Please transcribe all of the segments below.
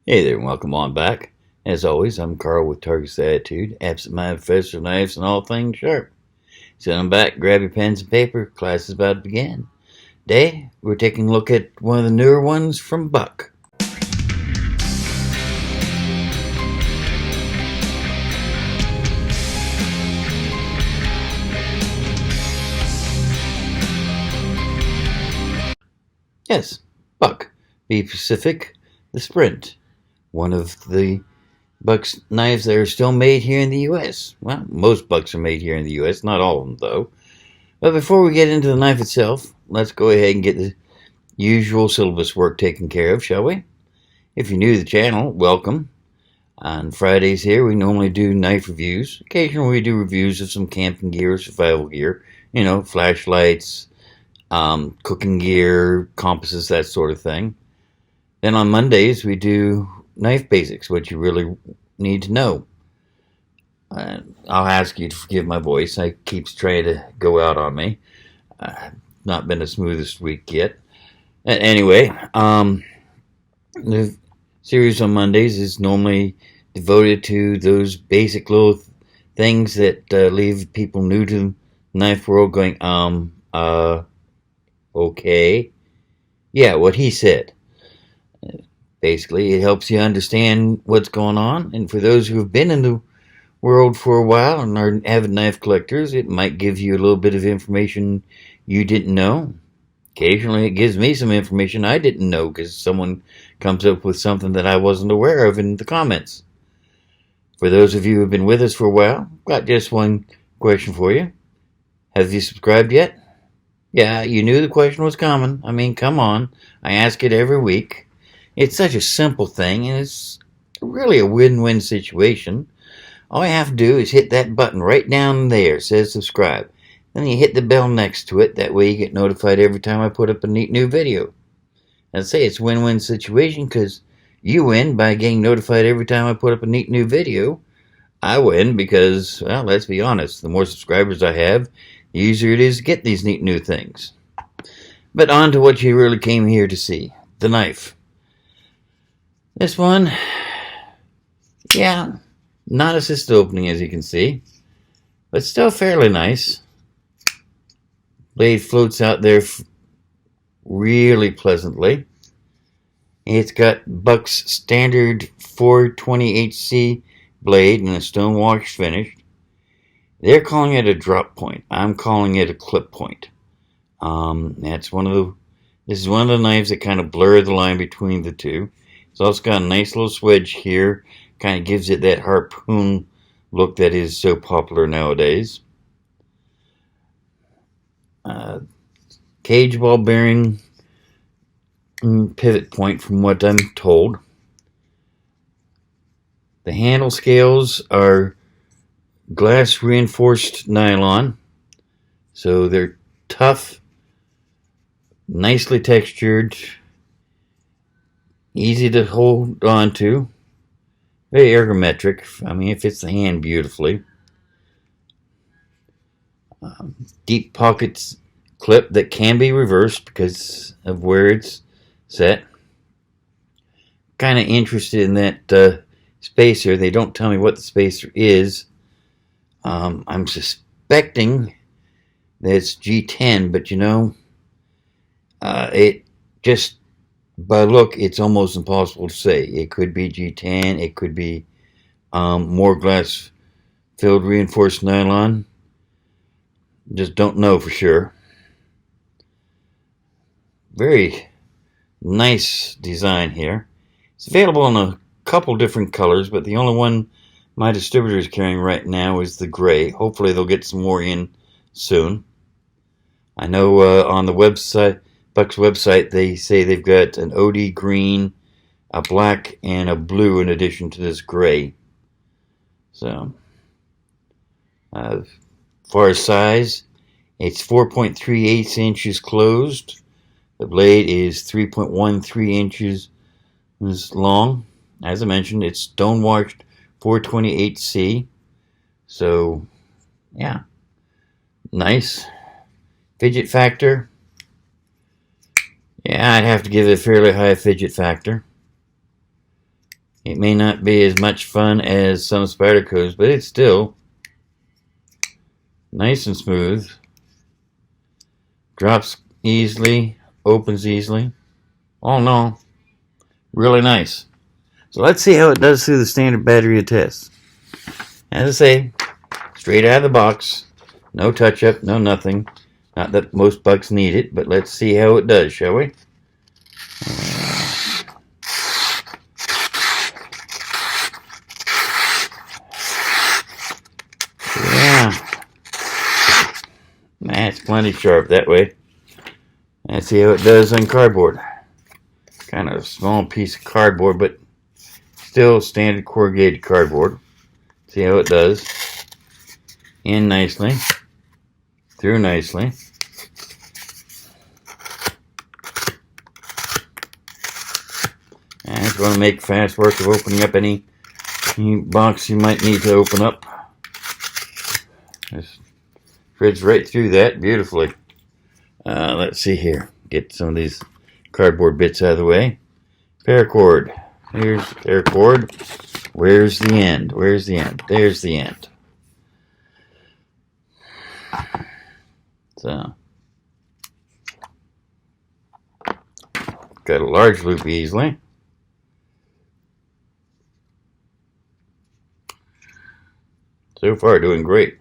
Hey there, and welcome on back. As always, I'm Carl with Target's Attitude, absent-minded professor of knives and all things sharp. Sit on back, grab your pens and paper, class is about to begin. Today, we're taking a look at one of the newer ones from Buck. Yes, Buck. Be Pacific, the Sprint. One of the Buck's knives that are still made here in the U.S. Well, most Bucks are made here in the U.S., not all of them, though. But before we get into the knife itself, let's go ahead and get the usual syllabus work taken care of, shall we? If you're new to the channel, welcome. On Fridays here, we normally do knife reviews. Occasionally we do reviews of some camping gear, survival gear, flashlights, cooking gear, compasses, that sort of thing. Then on Mondays, we do knife basics, what you really need to know. I'll ask you to forgive my voice. It keeps trying to go out on me. Not been the smoothest week yet. Anyway, the series on Mondays is normally devoted to those basic little things that leave people new to the knife world going, okay. Yeah, what he said. Basically, it helps you understand what's going on, and for those who have been in the world for a while and are avid knife collectors, it might give you a little bit of information you didn't know. Occasionally, it gives me some information I didn't know because someone comes up with something that I wasn't aware of in the comments. For those of you who have been with us for a while, I've got just one question for you. Have you subscribed yet? Yeah, you knew the question was coming. I mean, come on. I ask it every week. It's such a simple thing, and it's really a win-win situation. All you have to do is hit that button right down there. It says subscribe. Then you hit the bell next to it. That way you get notified every time I put up a neat new video. I'd say it's a win-win situation because you win by getting notified every time I put up a neat new video. I win because, well, let's be honest, the more subscribers I have, the easier it is to get these neat new things. But on to what you really came here to see, the knife. This one, yeah, not assisted opening as you can see, but still fairly nice. Blade floats out there really pleasantly. It's got Buck's standard 420HC blade and a stone wash finish. They're calling it a drop point. I'm calling it a clip point. This is one of the knives that kind of blur the line between the two. It's also got a nice little swedge here. Kind of gives it that harpoon look that is so popular nowadays. Cage ball bearing pivot point from what I'm told. The handle scales are glass reinforced nylon, so they're tough, nicely textured, easy to hold on to, very ergometric. I mean, it fits the hand beautifully. Deep pockets clip that can be reversed because of where it's set. Kind of interested in that spacer. They don't tell me what the spacer is. I'm suspecting that it's G10, but it just by look, it's almost impossible to say. It could be G10. It could be more glass-filled reinforced nylon. Just don't know for sure. Very nice design here. It's available in a couple different colors, but the only one my distributor is carrying right now is the gray. Hopefully they'll get some more in soon. I know on the website, Buck's website, they say they've got an OD green, a black, and a blue in addition to this gray. So, as far as size, it's 4.38 inches closed. The blade is 3.13 inches long. As I mentioned, it's stone-washed 428C. So, yeah. Nice. Fidget factor. Yeah, I'd have to give it a fairly high fidget factor. It may not be as much fun as some Spydercos, but it's still nice and smooth. Drops easily, opens easily. All in all, really nice. So let's see how it does through the standard battery test. As I say, straight out of the box, no touch-up, no nothing. Not that most bucks need it, but let's see how it does, shall we? Yeah, that's plenty sharp that way. Let's see how it does on cardboard. Kind of a small piece of cardboard, but still standard corrugated cardboard. See how it does. In nicely. Through nicely. And it's going to make fast work of opening up any box you might need to open up. Just fits right through that beautifully. Let's see here. Get some of these cardboard bits out of the way. Paracord. Here's paracord. Where's the end? Where's the end? There's the end. So, got a large loop easily. So far, doing great.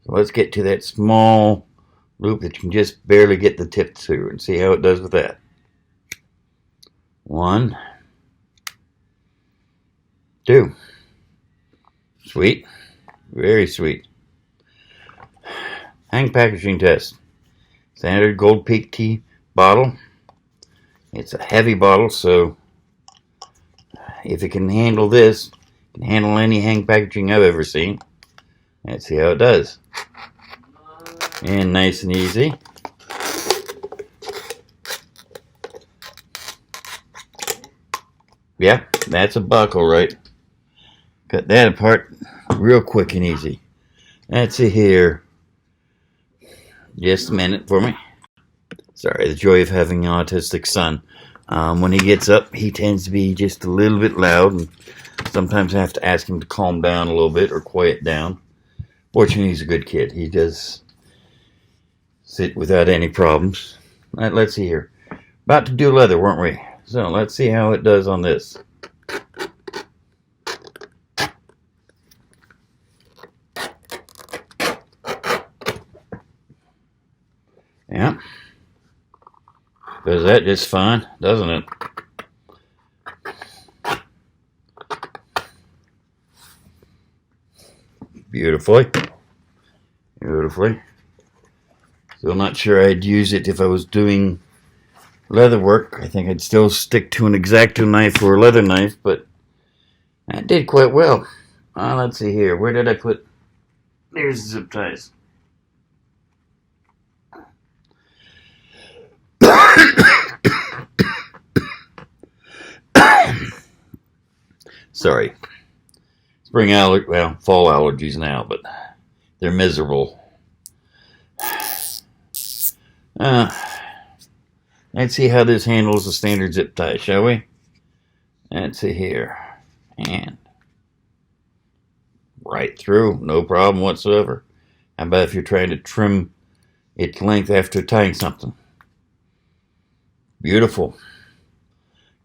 So let's get to that small loop that you can just barely get the tip through and see how it does with that. 1, 2. Sweet. Very sweet. Hang packaging test. Standard Gold Peak tea bottle. It's a heavy bottle, so if it can handle this, it can handle any hang packaging I've ever seen. Let's see how it does. And nice and easy. Yeah, that's a buckle, right? Cut that apart real quick and easy. Let's see here. Just a minute for me. Sorry, the joy of having an autistic son. When he gets up, he tends to be just a little bit loud, and sometimes I have to ask him to calm down a little bit or quiet down. Fortunately, he's a good kid. He does sit without any problems. Let's see here. About to do leather, weren't we? So let's see how it does on this. Yeah. Does that just fine, doesn't it? Beautifully. Beautifully. Still not sure I'd use it if I was doing leather work. I think I'd still stick to an X-Acto knife or a leather knife, but that did quite well. Let's see here. Where did I put... There's the zip ties. Sorry. Fall allergies now, but they're miserable. Let's see how this handles the standard zip tie, shall we? Let's see here. And right through, no problem whatsoever. How about if you're trying to trim its length after tying something? Beautiful.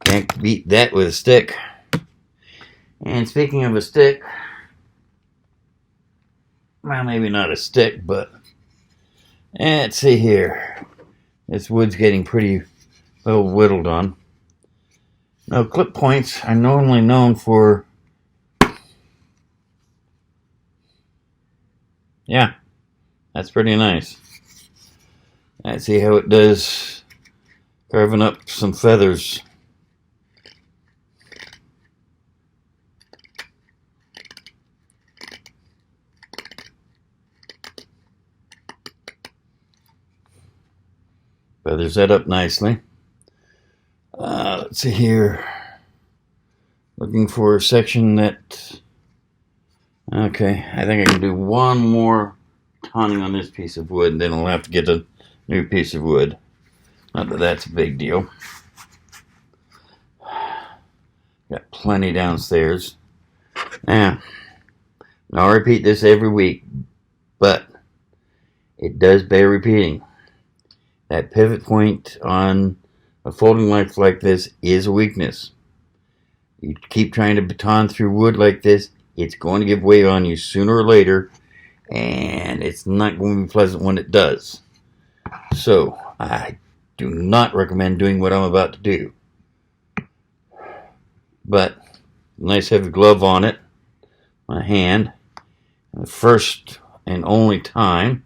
Can't beat that with a stick. And speaking of a stick, well, maybe not a stick, but let's see here. This wood's getting pretty well whittled on. Now, clip points are normally known for, yeah, that's pretty nice. Let's see how it does carving up some feathers. Feathers that up nicely. Let's see here. Looking for a section that... Okay, I think I can do one more toning on this piece of wood, and then I'll have to get a new piece of wood. Not that that's a big deal. Got plenty downstairs. Now, I'll repeat this every week, but it does bear repeating. That pivot point on a folding knife like this is a weakness. You keep trying to baton through wood like this, it's going to give way on you sooner or later, and it's not going to be pleasant when it does. So, I do not recommend doing what I'm about to do. But, nice heavy glove on it, my hand, the first and only time.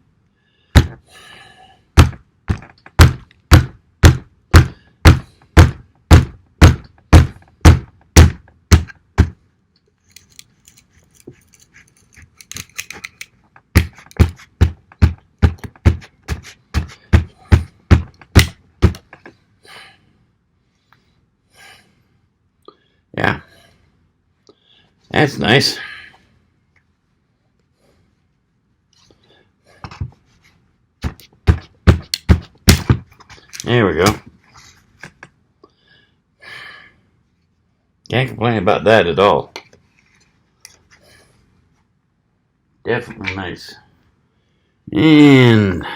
Yeah, that's nice. There we go. Can't complain about that at all. Definitely nice. And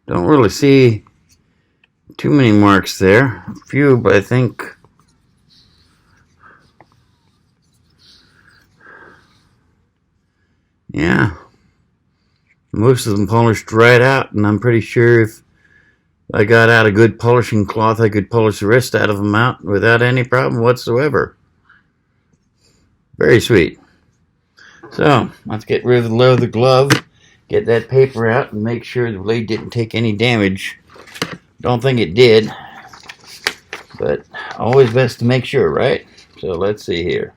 don't really see too many marks there. A few, but I think yeah, most of them polished right out, and I'm pretty sure if I got out a good polishing cloth, I could polish the rest out of them out without any problem whatsoever. Very sweet. So, let's get rid of the glove, get that paper out, and make sure the blade didn't take any damage. Don't think it did, but always best to make sure, right? So, let's see here.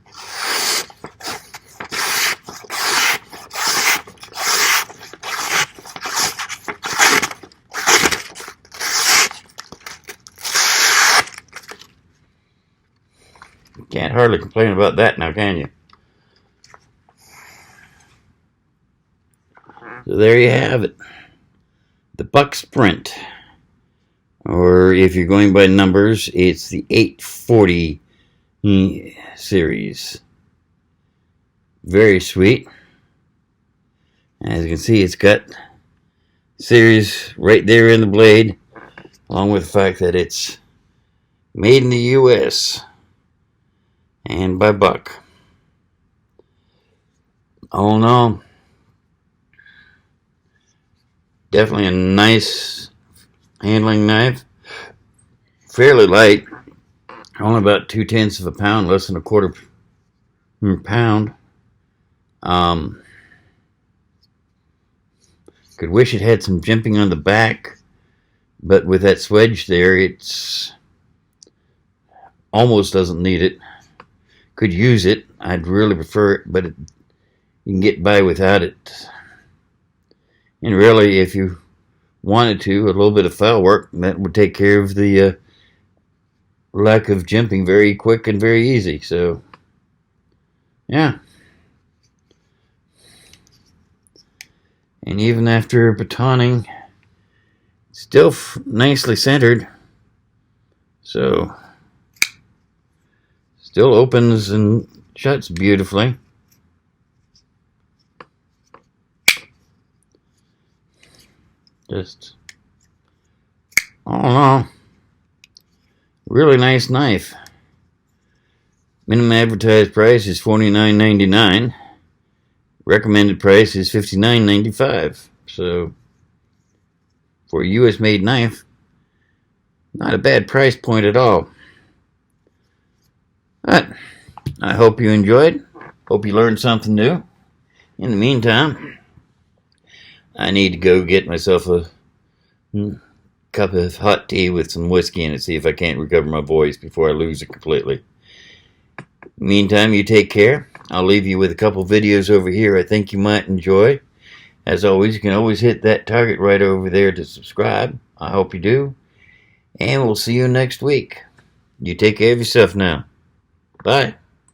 Can't hardly complain about that now, can you? So there you have it. The Buck Sprint. Or if you're going by numbers, it's the 840 series. Very sweet. As you can see, it's got series right there in the blade, along with the fact that it's made in the US and by Buck. All in all, definitely a nice handling knife. Fairly light, only about 2/10 of a pound, less than a quarter pound. Could wish it had some jimping on the back, but with that swedge there, it's almost doesn't need it. Could use it. I'd really prefer it, but you can get by without it. And really, if you wanted to, a little bit of file work, that would take care of the lack of jimping very quick and very easy. So, yeah. And even after batoning, still nicely centered. So, still opens and shuts beautifully. Just all in all, really nice knife. Minimum advertised price is $49.99. Recommended price is $59.95. So for a US made knife, not a bad price point at all. But I hope you enjoyed. Hope you learned something new. In the meantime, I need to go get myself a cup of hot tea with some whiskey in it, see if I can't recover my voice before I lose it completely. Meantime, you take care. I'll leave you with a couple videos over here I think you might enjoy. As always, you can always hit that target right over there to subscribe. I hope you do. And we'll see you next week. You take care of yourself now. Bye.